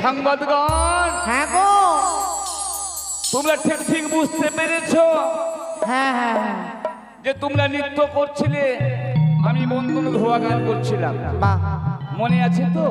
সংবাদগণ, হ্যাঁ গো, তোমরা ঠিক ঠিক বুঝতে পেরেছো? হ্যাঁ হ্যাঁ হ্যাঁ, যে তোমরা নৃত্য করছিলে, আমি বন্দন ধোয়া গান করছিলাম। বাহ, মনে আছে তো?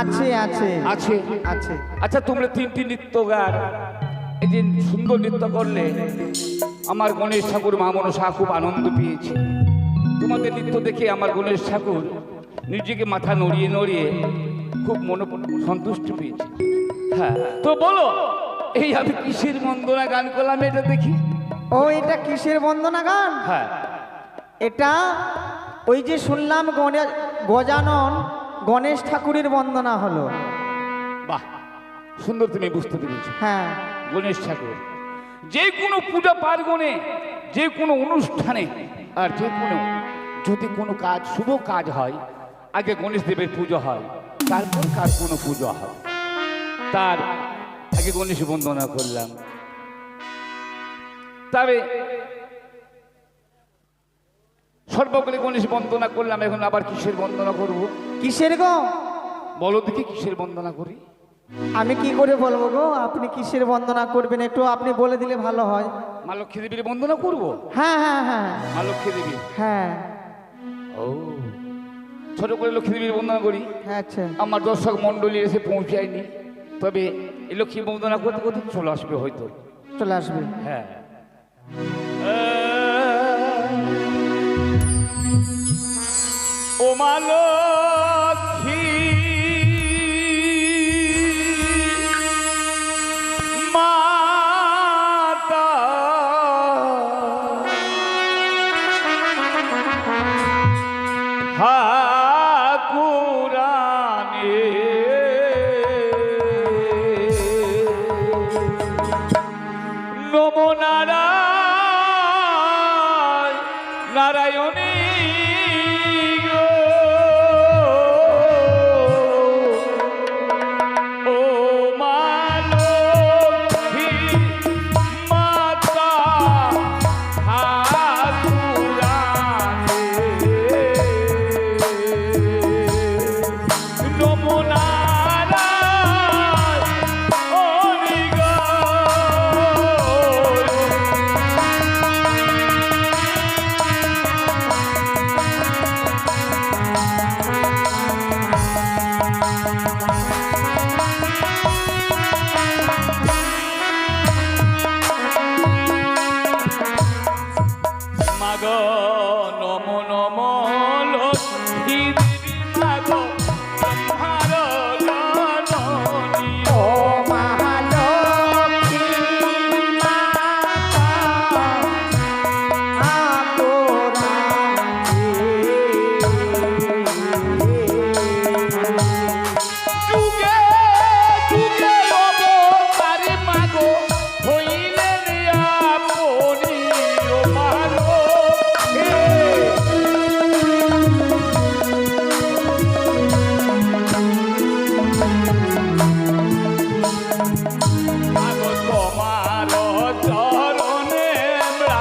আছে আছে আছে আছে। আচ্ছা, তোমরা তিনটি নৃত্য গান এই যে সুন্দর নৃত্য করলে, আমার গণেশ ঠাকুর মা মনসা খুব আনন্দ পেয়েছে। তোমাদের নৃত্য দেখে আমার গণেশ ঠাকুর নিজেকে মাথা নড়িয়ে নড়িয়ে খুব সন্তুষ্ট পেয়েছে। হ্যাঁ, তো বলো, এই আমি কিসের বন্দনা গান করলাম এটা দেখি। ও, এটা কিসের বন্দনা গান? হ্যাঁ, এটা ওই যে শুনলাম গজানন গণেশ ঠাকুরের বন্দনা হলো। বাহ, সুন্দর, তুমি বুঝতে পেরেছো। হ্যাঁ, গণেশ ঠাকুর যে কোনো পূজা পার্বণে, যে কোনো অনুষ্ঠানে, আর যে কোনো যদি কোনো কাজ, শুভ কাজ হয়, আগে গণেশ দেবের পুজো হয়, তারপর কার কোনো পুজো হয়। তার আগে গণেশ বন্দনা করলাম, তবে সর্বকালে গণেশ বন্দনা করলাম, এখন আবার কিসের বন্দনা করব? কিসের গো? বলো দেখি, কিসের বন্দনা করি? আমি কি করে বলবো গো? আপনি কিসের বন্দনা করবেন একটু আপনি বলে দিলে ভালো হয়। মা লক্ষ্মী দেবীর বন্দনা করবো। হ্যাঁ হ্যাঁ হ্যাঁ, মা লক্ষ্মী দেবী, হ্যাঁ। ও, ছোট করে লক্ষ্মী দেবীর বন্দনা করি। হ্যাঁ, আচ্ছা। আমার দর্শক মন্ডলী এসে পৌঁছায়নি, তবে এই লক্ষ্মী বন্দনা করতে করতে চলে আসবে হয়তো। চলে আসবে। হ্যাঁ, ও মা লক্ষ্মী, মাতা ঠাকুরানী, নমো নারায়ণ নারায়ণী গো। মাগো তোমার চরণে আমরা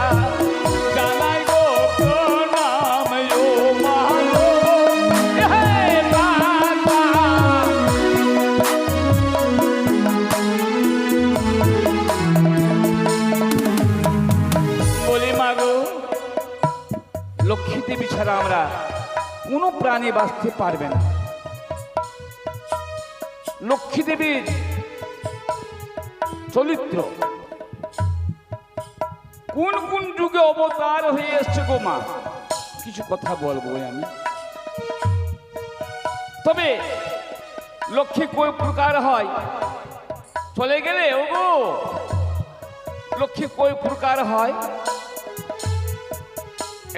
জানাই গো প্রণাম ও মাগো হে মাতা। বলি মাগো লক্ষ্মী দেবী ছাড়া আমরা কোনো প্রাণী বাঁচতে পারবে না। লক্ষ্মী দেবীর চরিত্র কোন কোন যুগে অবতার হয়ে এসছে গো মা, কিছু কথা বলবো আমি। তবে লক্ষ্মী কয় প্রকার হয় চলে গেলে ও গো, লক্ষ্মী কয় প্রকার হয়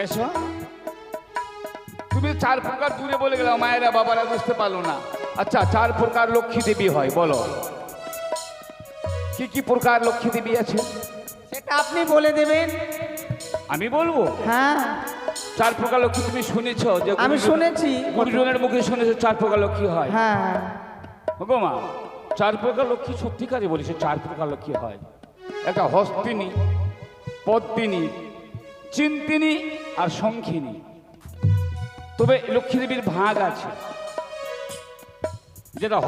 এসো। তুমি 4 প্রকার দূরে বলে গেলাম, মায়েরা বাবারা বুঝতে পারলো না। আচ্ছা 4 প্রকার লক্ষ্মী দেবী হয়, বলো কি কি প্রকার লক্ষ্মী দেবী আছে? সেটা আপনি বলে দেবেন। আমি বলবো? হ্যাঁ 4 প্রকার লক্ষ্মী তুমি শুনেছো? যে আমি শুনেছি, গুরুজনের মুখে শুনেছো 4 প্রকার লক্ষ্মী হয়। হ্যাঁ গো মা 4 প্রকার লক্ষ্মী সত্যিকারে বলেছে, 4 প্রকার লক্ষ্মী হয়। একটা হস্তিনী, পদ্মিনী, চিন্তিনী আর শঙ্খিনী। তবে লক্ষ্মী দেবীর ভাগ আছে, যেটা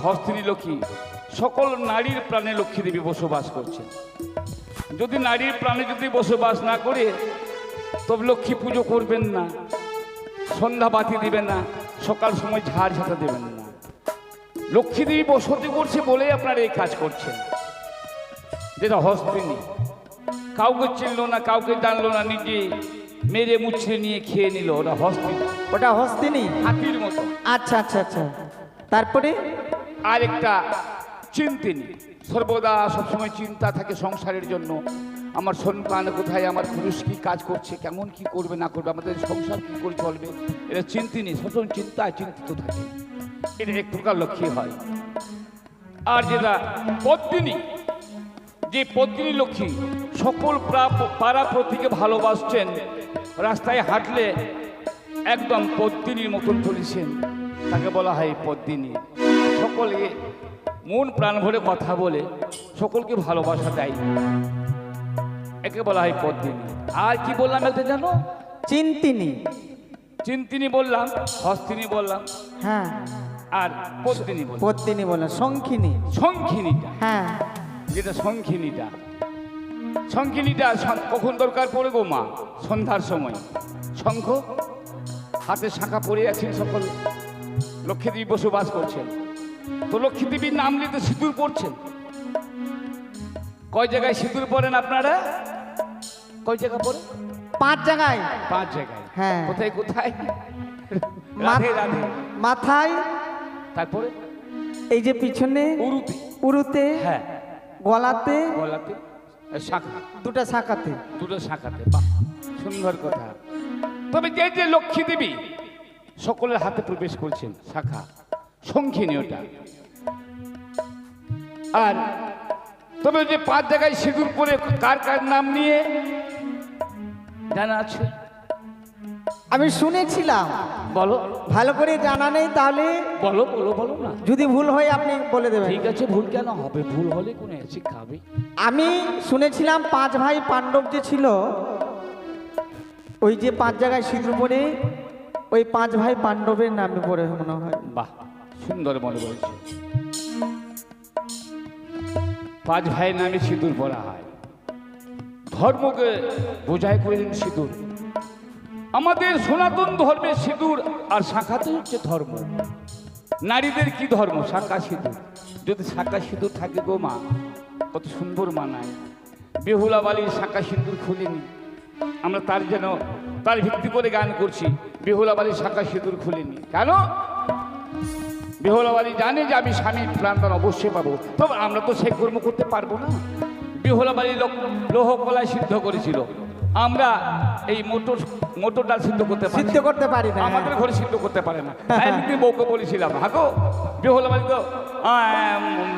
হস্তিনী লক্ষ্মী, সকল নারীর প্রাণে লক্ষ্মী দেবী বসবাস করছে। যদি নারীর প্রাণে যদি বসবাস না করে তবে লক্ষ্মী পুজো করবেন না, সন্ধ্যা বাতি দিবেন না, সকাল সময় ঝাড় ঝাঁটা দেবেন না। লক্ষ্মী দেবী বসতি করছে বলেই আপনারা এই কাজ করছেন। যেটা হস্তিনী, কাউকে চিনলো না, কাউকে জানলো না, নিজে মেরে মুছড়ে নিয়ে খেয়ে নিল, ওটা হস্তিনী। ওটা হস্তিনী, হাতির মতো। আচ্ছা আচ্ছা আচ্ছা। তারপরে আর একটা চিন্তিনী, সর্বদা সবসময় চিন্তা থাকে সংসারের জন্য। আমার সন্তান কোথায়, আমার পুরুষ কি কাজ করছে, কেমন কি করবে না করবে, আমাদের সংসার কি করে চলবে, এটা চিন্তিনী, সবসময় চিন্তায় চিন্তিত থাকে। এটা এক প্রকার লক্ষ্মী হয়। আর যেটা পদ্মিনী, যে পদ্মিনী লক্ষ্মী সকল পাড়া প্রতিকে ভালোবাসছেন, রাস্তায় হাঁটলে একদম পদ্মিনীর মতন চলেছেন, তাকে বলা হয় পদ্মিনী। সকলে মন প্রাণ ভরে কথা বলে সকলকে ভালোবাসা দেয়, একে বলা হয় পদ্মিনী। আর কি বললাম এটা জানো? চিন্তিনী। চিন্তিনী বললাম, হস্তিনী বললাম, হ্যাঁ আর পদ্মিনী বললাম। পদ্মিনী বললাম, শঙ্খিনী। শঙ্খিনীটা, হ্যাঁ যেটা শঙ্খিনীটা, শঙ্খিনীটা কখন দরকার পড়ে গো মা? সন্ধ্যার সময়। শঙ্খ হাতে শাঁখা পরে আছেন, সকল লক্ষ্মী দেবী বসবাস করছেন। তো লক্ষ্মী দেবীর নাম নিতে সিঁদুর পড়ছেন। কয় জায়গায় সিঁদুর পড়েন আপনারা? কয় জায়গা পড়ে? 5 জায়গায়। 5 জায়গায়। হ্যাঁ। কোথায় কোথায়? রাধে রাধে। মাথায়, তারপরে এই যে পিছনে, উরুতে। উরুতে, হ্যাঁ। গলাতে, গলাতে, শাখা, 2টা শাখাতে। 2টো শাখাতে। বাহ, সুন্দর কথা। তবে যে যে লক্ষ্মী দেবী সকলের হাতে প্রবেশ করছেন, শাখা শঙ্খিনী ওটা। আর তবে যে 5 জায়গায় সিঁদুর পরে কার কার নাম নিয়ে জানা আছে? আমি শুনেছিলাম, বলো। ভালো করে জানা নেই, তাহলে বলো বলো বলো না। যদি ভুল হয় আপনি বলে দেবেন। ঠিক আছে, ভুল কেন হবে? ভুল হলে কোনো শিক্ষা হবে। আমি শুনেছিলাম 5 ভাই পাণ্ডব যে ছিল, ওই যে 5 জায়গায় সিঁদুর পরে, ওই 5 ভাই পাণ্ডবের নামে পড়ে মনে হয়। বাহ, সুন্দর মনে বলছে। 5 ভাইয়ের নামে সিঁদুর পরা হয়, ধর্মকে বোঝায় করেছেন সিঁদুর। আমাদের সনাতন ধর্মের সিঁদুর আর শাখাতে হচ্ছে ধর্ম। নারীদের কি ধর্ম? শাখা সিঁদুর। যদি শাখা সিঁদুর থাকে গো মা, কত সুন্দর মানায়। বেহুলা বালির শাখা সিঁদুর খুলিনি, আমরা তার ভিত্তি করে গান করছি। বেহুলা বালির শাখা সিঁদুর খুলিনি কেন? বেহুলা বালি জানে যে আমি স্বামীর প্রাণদান অবশ্যই পাবো, তবে আমরা তো সেই কর্ম করতে পারবো না। বেহুলা বালি লৌহ কলায় সিদ্ধ করেছিল, আমরা এই মোটর ডাল সিদ্ধ করতে পারি না, আমাদের ঘরে সিদ্ধ করতে পারে না। তাই আমি বউকে বলেছিলাম, হাগো বেহুলা বালি তো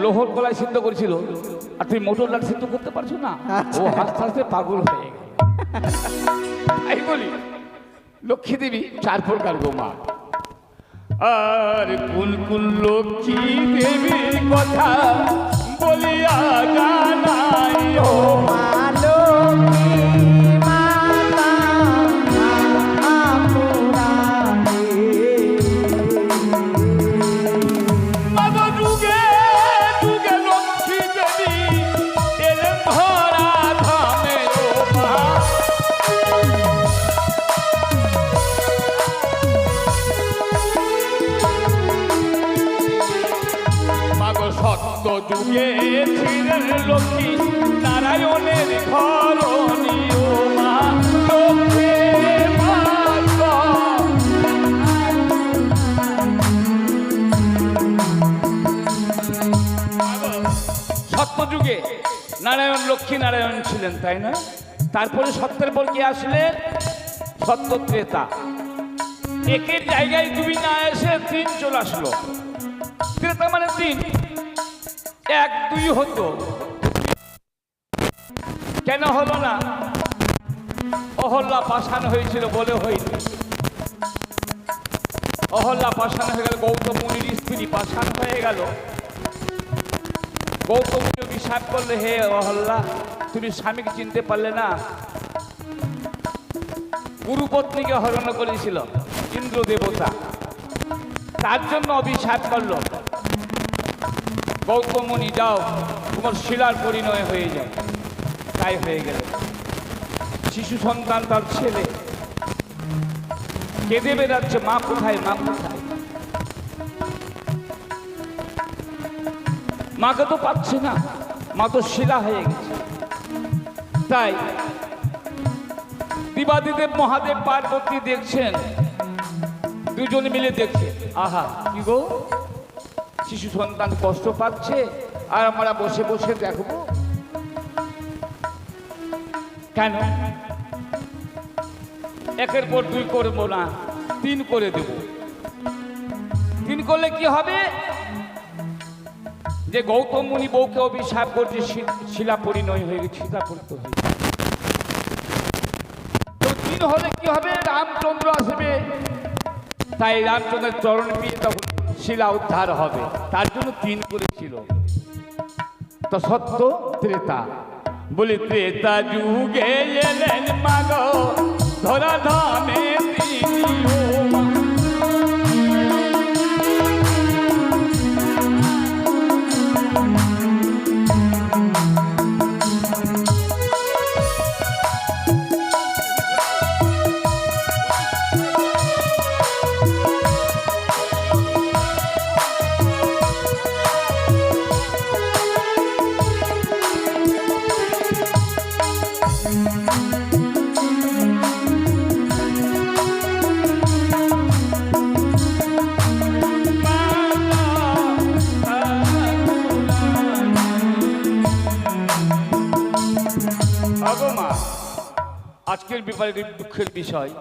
লোহর কলায় সিদ্ধ করেছিল, আর তুমি মোটর ডাল সিদ্ধ করতে পারছো না। ও হাসতে হাসতে পাগল হয়ে গেল। এই বলি লক্ষ্মী দেবী 4 প্রকার গো মা। আর কোন কোন লক্ষ্মী দেবীর কথা বলিয়া জানাই ও মা লক্ষ্মী মাতা আপুরাণে। মাগো যুগে যুগে লক্ষ্মী দেবী এলেন ধরা ধামে ও মা। মাগো সত্য যুগে ছিলেন লক্ষ্মী নারায়ণের ঘরণী ও মা লক্ষ্মী মাতা। সত্য যুগে নারায়ণ লক্ষ্মী নারায়ণ ছিলেন, তাই না? তারপরে সত্যের পর কি আসলেন? সত্য ত্রেতা। একের জায়গায় দুই না এসে তিন চলে আসলো। ত্রেতা মানে তিন, এক দুই হতো, কেন হলো না? অহল্যা পাষাণ হয়েছিল বলে হয়নি। অহল্যা পাষাণ হয়ে গেল, গৌতম মুনির স্ত্রী পাষাণ হয়ে গেল। গৌতম মুনি অভিশাপ করলে, হে অহল্যা, তুমি স্বামীকে চিনতে পারলে না? গুরুপত্নীকে হরণ করেছিল ইন্দ্র দেবতা, তার জন্য অভিশাপ করলো। গৌতম মুনি, যাও তোমার শিলার পরিণয় হয়ে যায়। তাই হয়ে গেল। শিশু সন্তান, তার ছেলে কেঁদে বেড়াচ্ছে, মা কোথায়, মা কোথায়? মাকে তো পাচ্ছে না, মা তো শিলা হয়ে গেছে। তাই দেবাদিদেব মহাদেব পার্বতী দেখছেন, দুজন মিলে দেখছে, আহা কি গো, শিশু সন্তান কষ্ট পাচ্ছে আর আমরা বসে বসে দেখবো কেন? একের পর দুই করবো না, তিন করে দেব। তিন করলে কি হবে? যে গৌতম মুনি বউকে অভিশাপ করছে, শিলা পরিণয় হয়ে গেছে, সীতা পরিণত হয়ে গেছে। তো তিন হলে কি হবে? রামচন্দ্র আসবে, তাই রামচন্দ্রের চরণ পেয়ে তখন শিলা উদ্ধার হবে, তার জন্য তিন করেছিল। তো সত্য ত্রেতা বলে, ত্রেতা যুগে এলেন মাগো ধরা ধামে তিনি ও মা। আজকের ব্যাপারে দুঃখের বিষয়,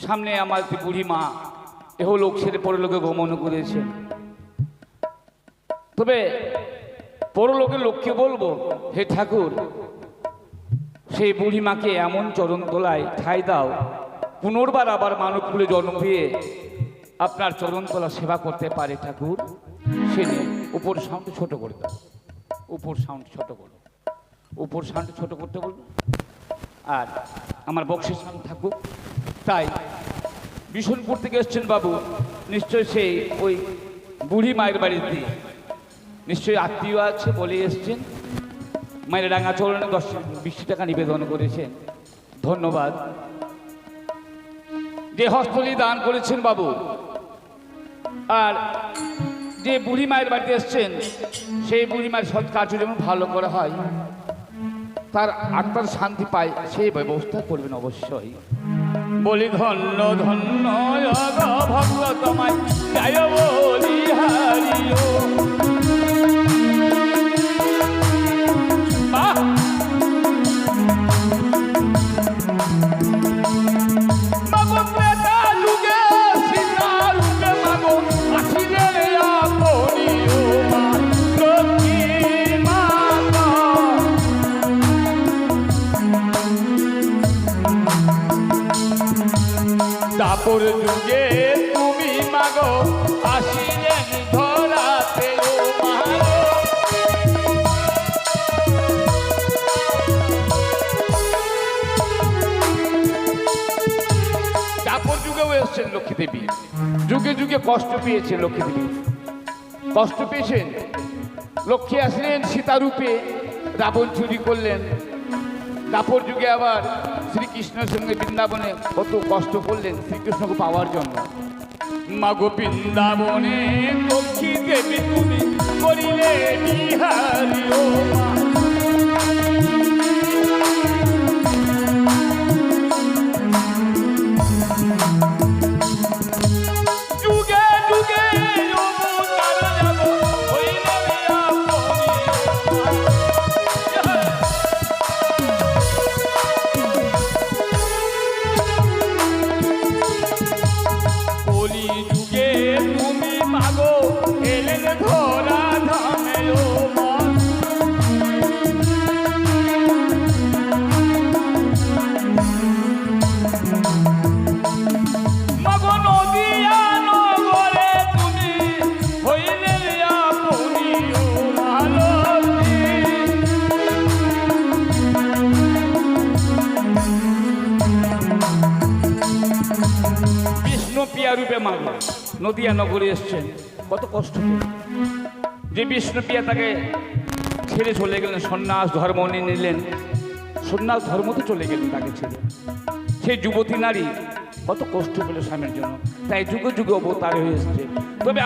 সামনে আমার বুড়ি মা এহ লোক ছেড়ে পরলোকে গমন করেছেন। তবে পরলোকের লোককে বলবো, হে ঠাকুর, সেই বুড়ি মাকে এমন চরণ তলায় ঠাঁই দাও, পুনর্বার আবার মানব কুলে জন্ম পেয়ে আপনার চরণ তলা সেবা করতে পারে ঠাকুর। সে নিয়ে উপর সাউন্ড ছোট করে দাও, উপর সাউন্ড ছোট করো, উপর সাউন্ড ছোট করতে বলবো, আর আমার বক্সের সামনে থাকুক। তাই বিশনপুর থেকে এসছেন বাবু, নিশ্চয় সেই ওই বুড়ি মায়ের বাড়িতে নিশ্চয়ই আত্মীয় আছে বলে এসছেন। মায়ের রাঙা চরণে 10-20 টাকা নিবেদন করেছেন, ধন্যবাদ। যে হস্তলি দান করেছেন বাবু, আর যে বুড়ি মায়ের বাড়িতে এসছেন, সেই বুড়ি মায়ের সৎ কার্য যেমন ভালো করা হয়, তার আত্মার শান্তি পায়, সেই ব্যবস্থা করবেন অবশ্যই। বলি ধন্য ধন্য ভক্ত তোমায় জয় বলি হারিও। দাপর যুগে তুমি মাগো আসিলেন ধরাতে যুগে যুগে কষ্ট পেয়েছে লক্ষ্মী দেবী, কষ্ট পেয়েছেন। লক্ষ্মী আসলেন সীতারূপে, রাবণ চুরি করলেন। তারপর যুগে আবার শ্রীকৃষ্ণের সঙ্গে বৃন্দাবনে কত কষ্ট করলেন শ্রীকৃষ্ণকে পাওয়ার জন্য। মাগো বৃন্দাবনে লক্ষ্মী দেবী তুমি করিলে বিহারি ও মা। যুগে যুগে অবতার যাব হইলে কলি যুগে তুমি মাগো এলেন ধরা ধামে ও মা। মাগো নদিয়া নগরে তুমি হইলে আপনি ও মালতী। বিষ্ণু প্রিয়া রূপে মাগো নদিয়া নগরে এসছেন, কত কষ্ট করে। যে বিষ্ণু প্রিয়া তাকে ছেড়ে চলে গেলেন, সন্ন্যাস ধর্ম নিয়ে নিলেন, সন্ন্যাস ধর্মতে চলে গেলেন তাকে ছেড়ে। সেই যুবতী নারী কত কষ্ট পেল স্বামীর জন্য, তাই যুগে যুগে অবতার হয়ে এসছে। তবে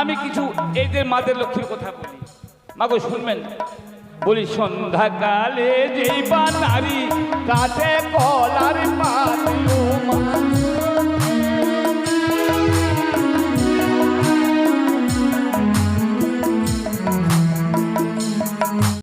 আমি কিছু এই যে মাদের লক্ষ্মীর কথা বলি, মাগো শুনবেন। বলি সন্ধ্যাকালে যেই বা নারী কাটে কলার পাত ও মা।